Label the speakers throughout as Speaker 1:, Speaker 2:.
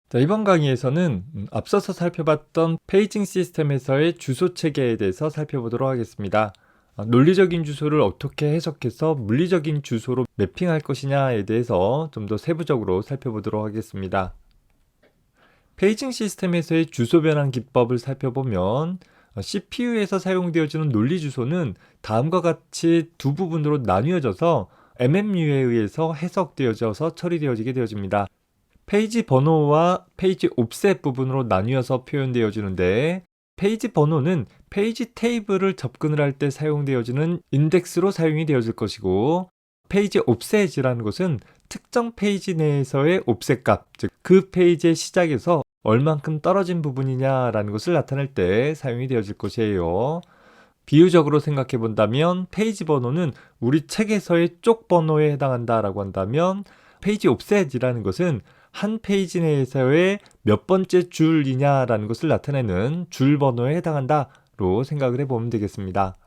Speaker 1: 자, 이번 강의에서는 앞서서 살펴봤던 페이징 시스템에서의 주소 체계에 대해서 살펴보도록 하겠습니다. 논리적인 주소를 어떻게 해석해서 물리적인 주소로 매핑할 것이냐에 대해서 좀 더 세부적으로 살펴보도록 하겠습니다. 페이징 시스템에서의 주소 변환 기법을 살펴보면 CPU에서 사용되어지는 논리 주소는 다음과 같이 두 부분으로 나뉘어져서 MMU에 의해서 해석되어져서 처리되어지게 되어집니다. 페이지 번호와 페이지 옵셋 부분으로 나뉘어서 표현되어지는데, 페이지 번호는 페이지 테이블을 접근을 할 때 사용되어지는 인덱스로 사용이 되어질 것이고, 페이지 옵셋이라는 것은 특정 페이지 내에서의 옵셋 값, 즉 그 페이지의 시작에서 얼만큼 떨어진 부분이냐라는 것을 나타낼 때 사용이 되어질 것이에요. 비유적으로 생각해 본다면 페이지 번호는 우리 책에서의 쪽 번호에 해당한다라고 한다면, 페이지 옵셋이라는 것은 한 페이지 내에서의 몇 번째 줄이냐라는 것을 나타내는 줄 번호에 해당한다로 생각을 해보면 되겠습니다.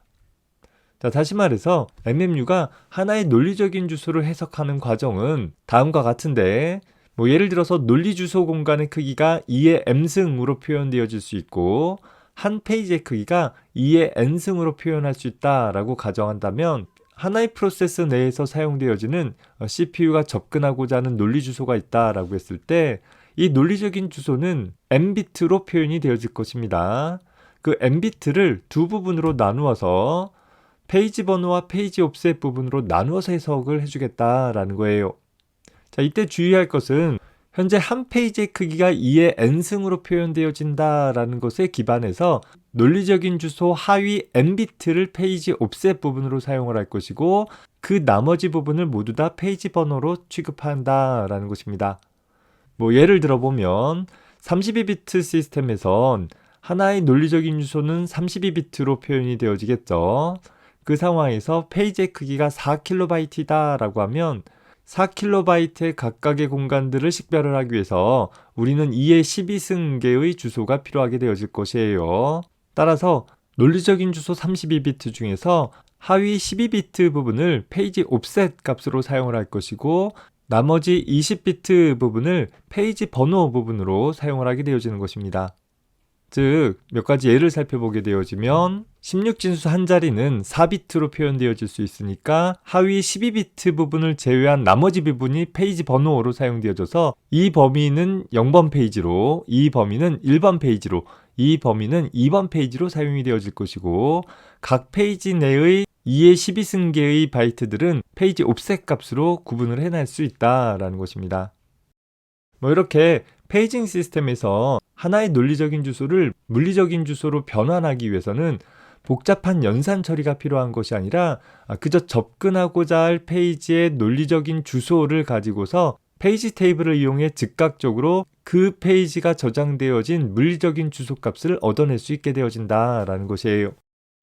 Speaker 1: 자, 다시 말해서 MMU가 하나의 논리적인 주소를 해석하는 과정은 다음과 같은데, 예를 들어서 논리 주소 공간의 크기가 2의 m승으로 표현되어질 수 있고, 한 페이지의 크기가 2의 n승으로 표현할 수 있다라고 가정한다면, 하나의 프로세스 내에서 사용되어지는 CPU가 접근하고자 하는 논리 주소가 있다라고 했을 때, 이 논리적인 주소는 n비트로 표현이 되어질 것입니다. 그 n비트를 두 부분으로 나누어서 페이지 번호와 페이지 옵셋 부분으로 나누어서 해석을 해주겠다라는 거예요. 자, 이때 주의할 것은 현재 한 페이지의 크기가 2의 n승으로 표현되어진다라는 것에 기반해서 논리적인 주소 하위 n비트를 페이지 옵셋 부분으로 사용을 할 것이고, 그 나머지 부분을 모두 다 페이지 번호로 취급한다라는 것입니다. 예를 들어보면 32비트 시스템에선 하나의 논리적인 주소는 32비트로 표현이 되어지겠죠. 그 상황에서 페이지의 크기가 4KB 라고 하면 4KB 각각의 공간들을 식별을 하기 위해서 우리는 2의 12승계의 주소가 필요하게 되어질 것이에요. 따라서 논리적인 주소 32비트 중에서 하위 12비트 부분을 페이지 옵셋 값으로 사용을 할 것이고, 나머지 20비트 부분을 페이지 번호 부분으로 사용을 하게 되어지는 것입니다. 즉, 몇 가지 예를 살펴보게 되어지면 16진수 한 자리는 4비트로 표현되어질 수 있으니까 하위 12비트 부분을 제외한 나머지 부분이 페이지 번호로 사용되어져서 이 범위는 0번 페이지로, 이 범위는 1번 페이지로, 이 범위는 2번 페이지로 사용이 되어질 것이고, 각 페이지 내의 2의 12승계의 바이트들은 페이지 옵셋 값으로 구분을 해낼 수 있다라는 것입니다. 이렇게 페이징 시스템에서 하나의 논리적인 주소를 물리적인 주소로 변환하기 위해서는 복잡한 연산 처리가 필요한 것이 아니라 그저 접근하고자 할 페이지의 논리적인 주소를 가지고서 페이지 테이블을 이용해 즉각적으로 그 페이지가 저장되어진 물리적인 주소 값을 얻어낼 수 있게 되어진다라는 것이에요.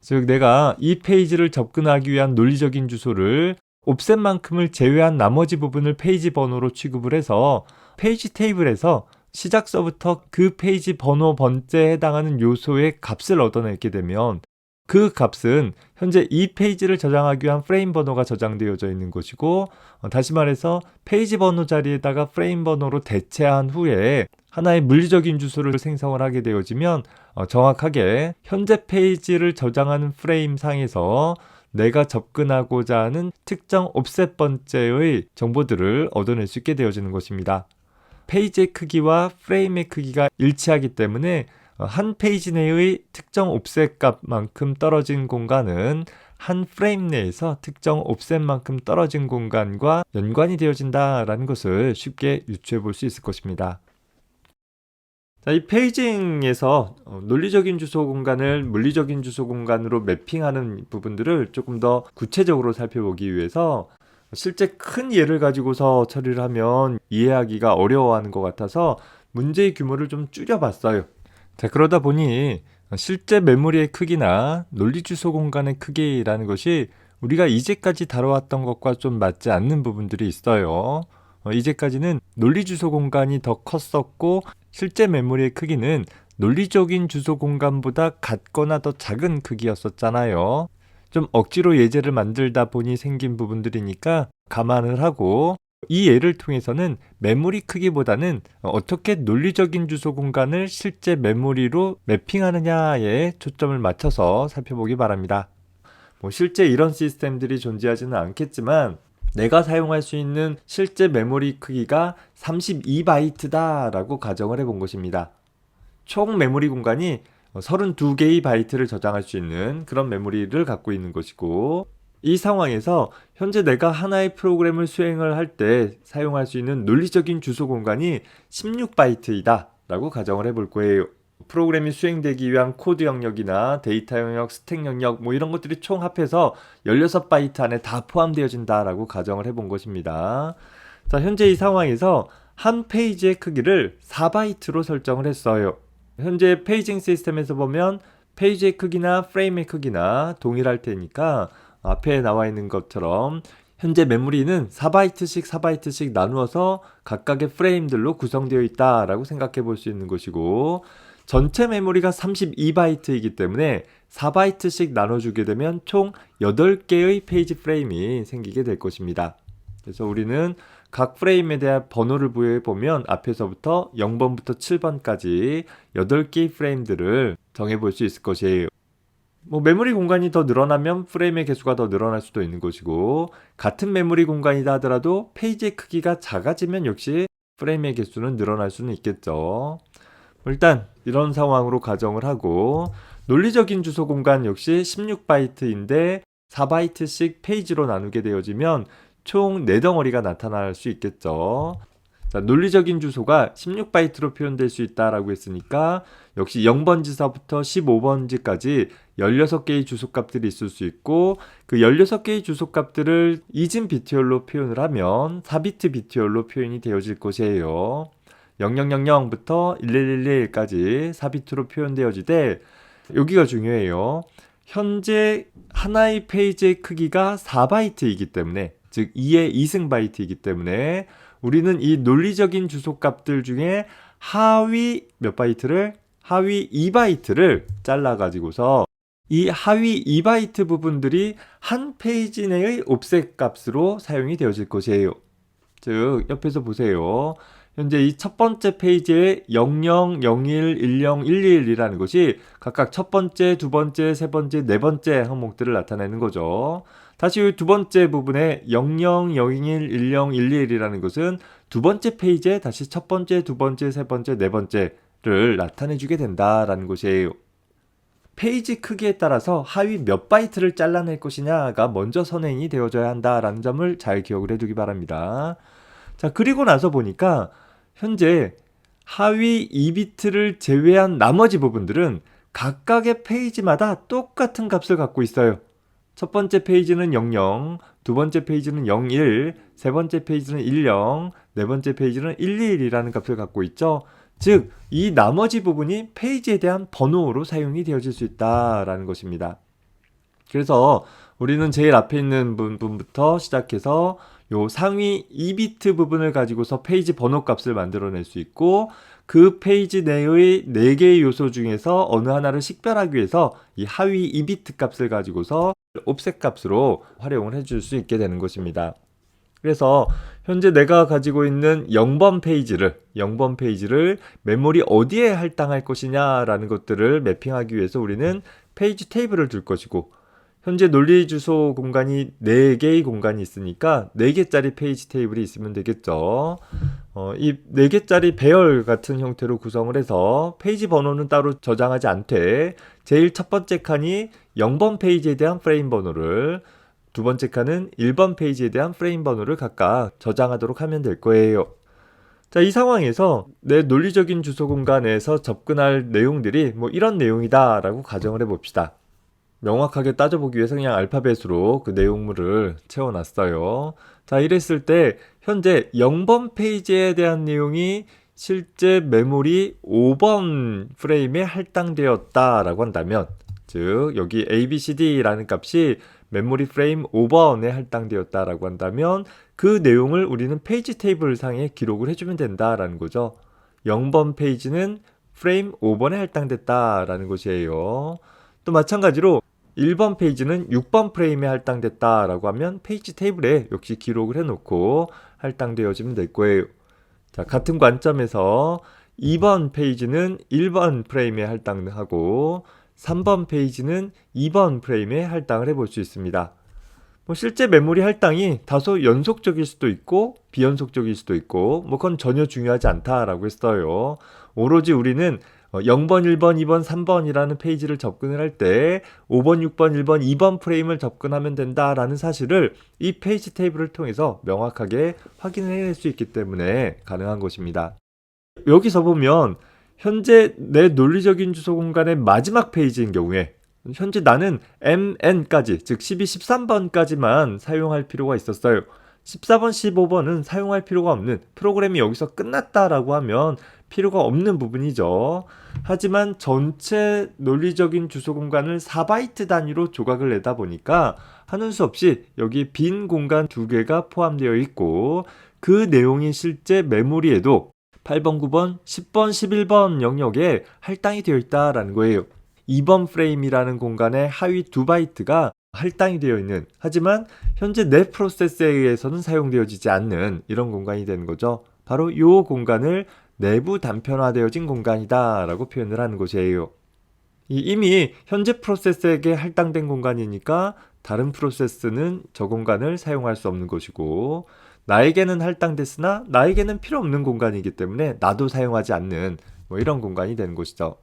Speaker 1: 즉, 내가 이 페이지를 접근하기 위한 논리적인 주소를 옵셋만큼을 제외한 나머지 부분을 페이지 번호로 취급을 해서 페이지 테이블에서 시작서부터 그 페이지 번호 번째에 해당하는 요소의 값을 얻어내게 되면, 그 값은 현재 이 페이지를 저장하기 위한 프레임 번호가 저장되어져 있는 것이고, 다시 말해서 페이지 번호 자리에다가 프레임 번호로 대체한 후에 하나의 물리적인 주소를 생성을 하게 되어지면 정확하게 현재 페이지를 저장하는 프레임 상에서 내가 접근하고자 하는 특정 옵셋 번째의 정보들을 얻어낼 수 있게 되어지는 것입니다. 페이지의 크기와 프레임의 크기가 일치하기 때문에 한 페이지 내의 특정 옵셋 값만큼 떨어진 공간은 한 프레임 내에서 특정 옵셋만큼 떨어진 공간과 연관이 되어진다라는 것을 쉽게 유추해 볼 수 있을 것입니다. 자, 이 페이징에서 논리적인 주소 공간을 물리적인 주소 공간으로 매핑하는 부분들을 조금 더 구체적으로 살펴보기 위해서 실제 큰 예를 가지고서 처리를 하면 이해하기가 어려워하는 것 같아서 문제의 규모를 좀 줄여봤어요. 자, 그러다 보니 실제 메모리의 크기나 논리 주소 공간의 크기라는 것이 우리가 이제까지 다뤄왔던 것과 좀 맞지 않는 부분들이 있어요. 이제까지는 논리 주소 공간이 더 컸었고, 실제 메모리의 크기는 논리적인 주소 공간보다 같거나 더 작은 크기였었잖아요. 좀 억지로 예제를 만들다 보니 생긴 부분들이니까 감안을 하고 이 예를 통해서는 메모리 크기보다는 어떻게 논리적인 주소 공간을 실제 메모리로 매핑하느냐에 초점을 맞춰서 살펴보기 바랍니다. 실제 이런 시스템들이 존재하지는 않겠지만 내가 사용할 수 있는 실제 메모리 크기가 32바이트다 라고 가정을 해본 것입니다. 총 메모리 공간이 32개의 바이트를 저장할 수 있는 그런 메모리를 갖고 있는 것이고, 이 상황에서 현재 내가 하나의 프로그램을 수행을 할 때 사용할 수 있는 논리적인 주소 공간이 16바이트이다 라고 가정을 해볼 거예요. 프로그램이 수행되기 위한 코드 영역이나 데이터 영역, 스택 영역 이런 것들이 총 합해서 16바이트 안에 다 포함되어진다 라고 가정을 해본 것입니다. 자, 현재 이 상황에서 한 페이지의 크기를 4바이트로 설정을 했어요. 현재 페이징 시스템에서 보면 페이지의 크기나 프레임의 크기나 동일할 테니까 앞에 나와 있는 것처럼 현재 메모리는 4바이트씩 나누어서 각각의 프레임들로 구성되어 있다라고 생각해 볼 수 있는 것이고, 전체 메모리가 32바이트이기 때문에 4바이트씩 나눠주게 되면 총 8개의 페이지 프레임이 생기게 될 것입니다. 그래서 우리는 각 프레임에 대한 번호를 부여해 보면 앞에서부터 0번부터 7번까지 8개의 프레임들을 정해 볼 수 있을 것이에요. 메모리 공간이 더 늘어나면 프레임의 개수가 더 늘어날 수도 있는 것이고, 같은 메모리 공간이다 하더라도 페이지의 크기가 작아지면 역시 프레임의 개수는 늘어날 수는 있겠죠. 일단 이런 상황으로 가정을 하고, 논리적인 주소 공간 역시 16바이트인데 4바이트씩 페이지로 나누게 되어지면 총 4덩어리가 나타날 수 있겠죠. 자, 논리적인 주소가 16바이트로 표현될 수 있다라고 했으니까 역시 0번지서부터 15번지까지 16개의 주소값들이 있을 수 있고, 그 16개의 주소값들을 이진 비트열로 표현을 하면 4비트 비트열로 표현이 되어질 것이에요. 0000부터 1111까지 4비트로 표현되어지되, 여기가 중요해요. 현재 하나의 페이지의 크기가 4바이트이기 때문에, 즉 2의 2승 바이트이기 때문에 우리는 이 논리적인 주소값들 중에 하위 몇 바이트를? 하위 2바이트를 잘라가지고서 이 하위 2바이트 부분들이 한 페이지 내의 옵셋 값으로 사용이 되어질 것이에요. 즉 옆에서 보세요. 현재 이 첫 번째 페이지에 00, 01, 10, 121이라는 것이 각각 첫 번째, 두 번째, 세 번째, 네 번째 항목들을 나타내는 거죠. 다시 두 번째 부분에 00, 01, 10, 121이라는 것은 두 번째 페이지에 다시 첫 번째, 두 번째, 세 번째, 네 번째를 나타내주게 된다라는 것이에요. 페이지 크기에 따라서 하위 몇 바이트를 잘라낼 것이냐가 먼저 선행이 되어져야 한다라는 점을 잘 기억을 해두기 바랍니다. 자, 그리고 나서 보니까 현재 하위 2비트를 제외한 나머지 부분들은 각각의 페이지마다 똑같은 값을 갖고 있어요. 첫 번째 페이지는 00, 두 번째 페이지는 01, 세 번째 페이지는 10, 네 번째 페이지는 121이라는 값을 갖고 있죠. 즉, 이 나머지 부분이 페이지에 대한 번호로 사용이 되어질 수 있다라는 것입니다. 그래서 우리는 제일 앞에 있는 부분부터 시작해서 요 상위 2비트 부분을 가지고서 페이지 번호 값을 만들어낼 수 있고, 그 페이지 내의 4개의 요소 중에서 어느 하나를 식별하기 위해서 이 하위 2비트 값을 가지고서 옵셋 값으로 활용을 해줄 수 있게 되는 것입니다. 그래서 현재 내가 가지고 있는 0번 페이지를 메모리 어디에 할당할 것이냐라는 것들을 매핑하기 위해서 우리는 페이지 테이블을 둘 것이고, 현재 논리 주소 공간이 4개의 공간이 있으니까 4개짜리 페이지 테이블이 있으면 되겠죠. 이 4개짜리 배열 같은 형태로 구성을 해서 페이지 번호는 따로 저장하지 않되, 제일 첫 번째 칸이 0번 페이지에 대한 프레임 번호를, 두 번째 칸은 1번 페이지에 대한 프레임 번호를 각각 저장하도록 하면 될 거예요. 자, 이 상황에서 내 논리적인 주소 공간에서 접근할 내용들이 이런 내용이다 라고 가정을 해봅시다. 명확하게 따져보기 위해서 그냥 알파벳으로 그 내용물을 채워놨어요. 자, 이랬을 때 현재 0번 페이지에 대한 내용이 실제 메모리 5번 프레임에 할당되었다라고 한다면, 즉 여기 ABCD라는 값이 메모리 프레임 5번에 할당되었다라고 한다면 그 내용을 우리는 페이지 테이블 상에 기록을 해주면 된다라는 거죠. 0번 페이지는 프레임 5번에 할당됐다라는 것이에요. 또 마찬가지로 1번 페이지는 6번 프레임에 할당됐다라고 하면 페이지 테이블에 역시 기록을 해놓고 할당되어지면 될 거예요. 자, 같은 관점에서 2번 페이지는 1번 프레임에 할당하고 3번 페이지는 2번 프레임에 할당을 해볼 수 있습니다. 실제 메모리 할당이 다소 연속적일 수도 있고 비연속적일 수도 있고 그건 전혀 중요하지 않다라고 했어요. 오로지 우리는 0번, 1번, 2번, 3번이라는 페이지를 접근을 할 때 5번, 6번, 1번, 2번 프레임을 접근하면 된다라는 사실을 이 페이지 테이블을 통해서 명확하게 확인해낼 수 있기 때문에 가능한 것입니다. 여기서 보면 현재 내 논리적인 주소 공간의 마지막 페이지인 경우에 현재 나는 MN까지 즉 12, 13번까지만 사용할 필요가 있었어요. 14번, 15번은 사용할 필요가 없는, 프로그램이 여기서 끝났다라고 하면 필요가 없는 부분이죠. 하지만 전체 논리적인 주소 공간을 4바이트 단위로 조각을 내다 보니까 하는 수 없이 여기 빈 공간 2개가 포함되어 있고 그 내용이 실제 메모리에도 8번, 9번, 10번, 11번 영역에 할당이 되어 있다라는 거예요. 2번 프레임이라는 공간의 하위 2바이트가 할당이 되어 있는, 하지만 현재 내 프로세스에 의해서는 사용되어지지 않는 이런 공간이 되는 거죠. 바로 이 공간을 내부 단편화되어진 공간이다 라고 표현을 하는 것이에요. 이미 현재 프로세스에게 할당된 공간이니까 다른 프로세스는 저 공간을 사용할 수 없는 것이고, 나에게는 할당됐으나 나에게는 필요 없는 공간이기 때문에 나도 사용하지 않는 이런 공간이 되는 것이죠.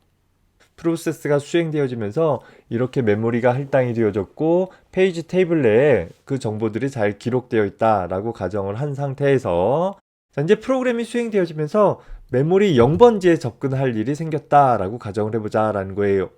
Speaker 1: 프로세스가 수행되어지면서 이렇게 메모리가 할당이 되어졌고 페이지 테이블 내에 그 정보들이 잘 기록되어 있다라고 가정을 한 상태에서 이제 프로그램이 수행되어지면서 메모리 0번지에 접근할 일이 생겼다라고 가정을 해보자라는 거예요.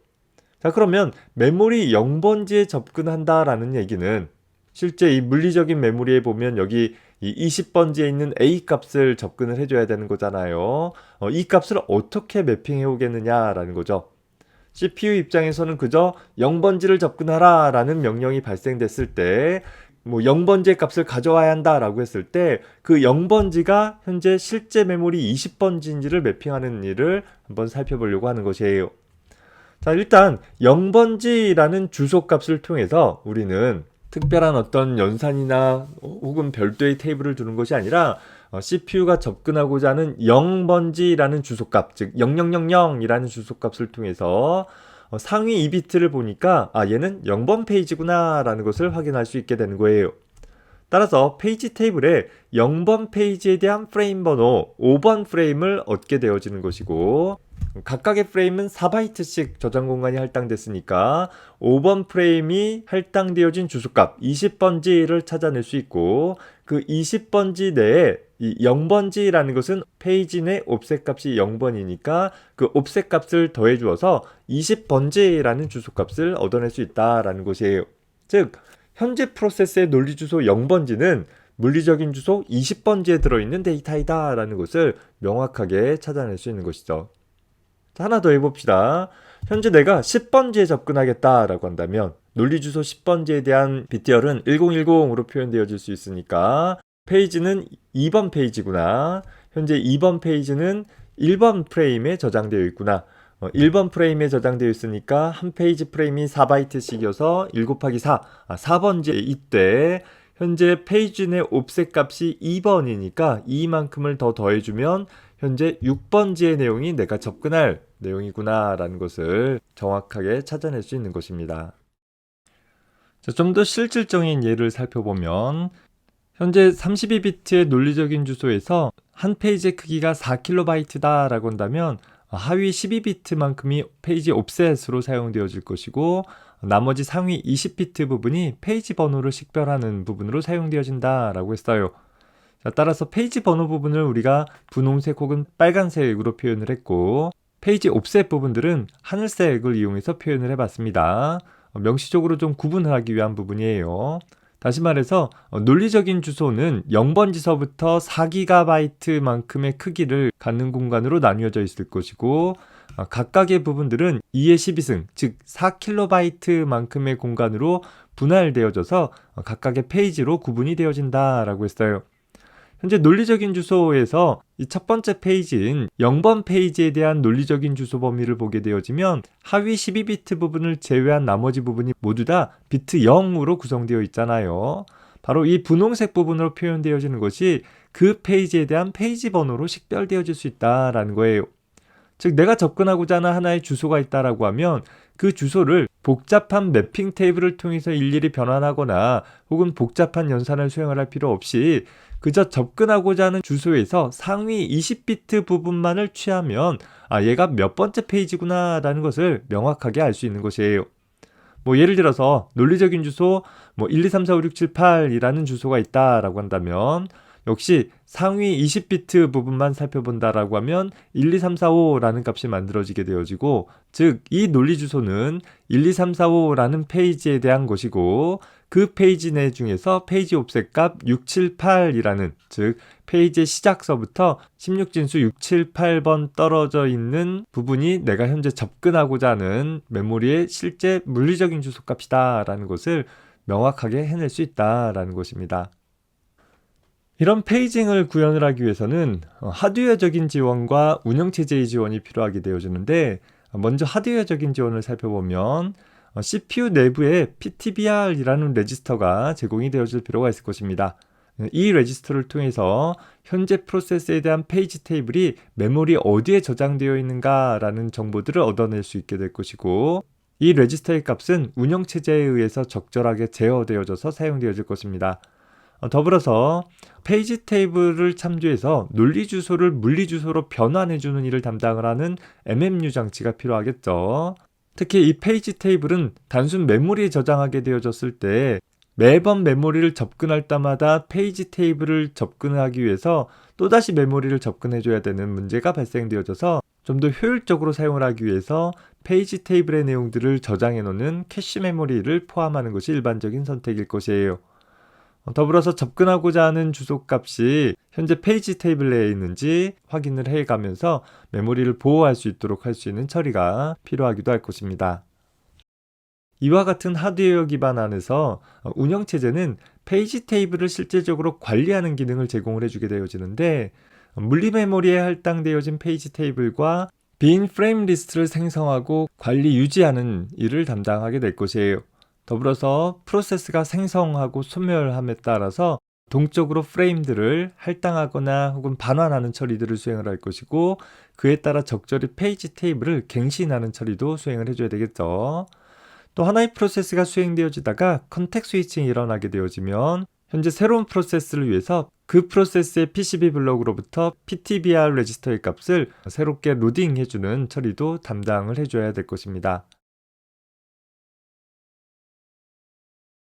Speaker 1: 자, 그러면 메모리 0번지에 접근한다라는 얘기는 실제 이 물리적인 메모리에 보면 여기 이 20번지에 있는 A 값을 접근을 해줘야 되는 거잖아요. 이 값을 어떻게 매핑해 오겠느냐라는 거죠. CPU 입장에서는 그저 0번지를 접근하라 라는 명령이 발생됐을 때 0번지의 값을 가져와야 한다 라고 했을 때 그 0번지가 현재 실제 메모리 20번지인지를 매핑하는 일을 한번 살펴보려고 하는 것이에요. 자, 일단 0번지라는 주소값을 통해서 우리는 특별한 어떤 연산이나 혹은 별도의 테이블을 두는 것이 아니라 CPU가 접근하고자 하는 0번지라는 주소값, 즉 0000이라는 주소값을 통해서 상위 2비트를 보니까 얘는 0번 페이지구나 라는 것을 확인할 수 있게 되는 거예요. 따라서 페이지 테이블에 0번 페이지에 대한 프레임 번호 5번 프레임을 얻게 되어지는 것이고, 각각의 프레임은 4바이트씩 저장 공간이 할당됐으니까 5번 프레임이 할당되어진 주소값 20번지를 찾아낼 수 있고, 그 20번지 내에 이 0번지라는 것은 페이지 내 옵셋 값이 0번이니까 그 옵셋 값을 더해 주어서 20번지라는 주소값을 얻어낼 수 있다라는 것이에요. 즉 현재 프로세스의 논리 주소 0번지는 물리적인 주소 20번지에 들어있는 데이터이다 라는 것을 명확하게 찾아낼 수 있는 것이죠. 자, 하나 더 해봅시다. 현재 내가 10번지에 접근하겠다 라고 한다면 논리 주소 10번지에 대한 비트열은 1010으로 표현되어질 수 있으니까 페이지는 2번 페이지구나, 현재 2번 페이지는 1번 프레임에 저장되어 있구나, 1번 프레임에 저장되어 있으니까 한 페이지 프레임이 4바이트씩이어서 1 곱하기 4, 4번지에 이때 현재 페이지 내 옵셋 값이 2번이니까 이만큼을 더 더해주면 현재 6번지의 내용이 내가 접근할 내용이구나 라는 것을 정확하게 찾아낼 수 있는 것입니다. 좀 더 실질적인 예를 살펴보면 현재 32비트의 논리적인 주소에서 한 페이지의 크기가 4KB 라고 한다면 하위 12비트만큼이 페이지 옵셋으로 사용되어질 것이고, 나머지 상위 20비트 부분이 페이지 번호를 식별하는 부분으로 사용되어진다라고 했어요. 자, 따라서 페이지 번호 부분을 우리가 분홍색 혹은 빨간색으로 표현을 했고, 페이지 옵셋 부분들은 하늘색을 이용해서 표현을 해봤습니다. 명시적으로 좀 구분하기 위한 부분이에요. 다시 말해서 논리적인 주소는 0번지서부터 4GB만큼의 크기를 갖는 공간으로 나뉘어져 있을 것이고, 각각의 부분들은 2의 12승, 즉 4KB 공간으로 분할되어져서 각각의 페이지로 구분이 되어진다라고 했어요. 현재 논리적인 주소에서 이 첫 번째 페이지인 0번 페이지에 대한 논리적인 주소 범위를 보게 되어지면 하위 12비트 부분을 제외한 나머지 부분이 모두 다 비트 0으로 구성되어 있잖아요. 바로 이 분홍색 부분으로 표현되어지는 것이 그 페이지에 대한 페이지 번호로 식별되어질 수 있다라는 거예요. 즉 내가 접근하고자 하는 하나의 주소가 있다라고 하면 그 주소를 복잡한 매핑 테이블을 통해서 일일이 변환하거나 혹은 복잡한 연산을 수행을 할 필요 없이 그저 접근하고자 하는 주소에서 상위 20비트 부분만을 취하면 얘가 몇 번째 페이지구나 라는 것을 명확하게 알 수 있는 것이에요. 예를 들어서 논리적인 주소 1, 2, 3, 4, 5, 6, 7, 8이라는 주소가 있다라고 한다면 역시 상위 20비트 부분만 살펴본다라고 하면 1, 2, 3, 4, 5라는 값이 만들어지게 되어지고, 즉 이 논리 주소는 1, 2, 3, 4, 5라는 페이지에 대한 것이고 그 페이지 내 중에서 페이지 옵셋 값 6, 7, 8이라는, 즉 페이지의 시작서부터 16진수 6, 7, 8번 떨어져 있는 부분이 내가 현재 접근하고자 하는 메모리의 실제 물리적인 주소 값이다 라는 것을 명확하게 해낼 수 있다라는 것입니다. 이런 페이징을 구현을 하기 위해서는 하드웨어적인 지원과 운영체제의 지원이 필요하게 되어지는데, 먼저 하드웨어적인 지원을 살펴보면 CPU 내부에 PTBR이라는 레지스터가 제공이 되어질 필요가 있을 것입니다. 이 레지스터를 통해서 현재 프로세스에 대한 페이지 테이블이 메모리 어디에 저장되어 있는가 라는 정보들을 얻어낼 수 있게 될 것이고, 이 레지스터의 값은 운영체제에 의해서 적절하게 제어되어져서 사용되어질 것입니다. 더불어서 페이지 테이블을 참조해서 논리 주소를 물리 주소로 변환해주는 일을 담당을 하는 MMU 장치가 필요하겠죠. 특히 이 페이지 테이블은 단순 메모리에 저장하게 되어졌을 때 매번 메모리를 접근할 때마다 페이지 테이블을 접근하기 위해서 또다시 메모리를 접근해줘야 되는 문제가 발생되어져서 좀 더 효율적으로 사용을 하기 위해서 페이지 테이블의 내용들을 저장해 놓는 캐시 메모리를 포함하는 것이 일반적인 선택일 것이에요. 더불어서 접근하고자 하는 주소값이 현재 페이지 테이블 내에 있는지 확인을 해가면서 메모리를 보호할 수 있도록 할 수 있는 처리가 필요하기도 할 것입니다. 이와 같은 하드웨어 기반 안에서 운영체제는 페이지 테이블을 실질적으로 관리하는 기능을 제공을 해주게 되어지는데, 물리 메모리에 할당되어진 페이지 테이블과 빈 프레임 리스트를 생성하고 관리 유지하는 일을 담당하게 될 것이에요. 더불어서 프로세스가 생성하고 소멸함에 따라서 동적으로 프레임들을 할당하거나 혹은 반환하는 처리들을 수행을 할 것이고, 그에 따라 적절히 페이지 테이블을 갱신하는 처리도 수행을 해줘야 되겠죠. 또 하나의 프로세스가 수행되어지다가 컨텍 스위칭이 일어나게 되어지면 현재 새로운 프로세스를 위해서 그 프로세스의 PCB 블록으로부터 PTBR 레지스터의 값을 새롭게 로딩해주는 처리도 담당을 해줘야 될 것입니다.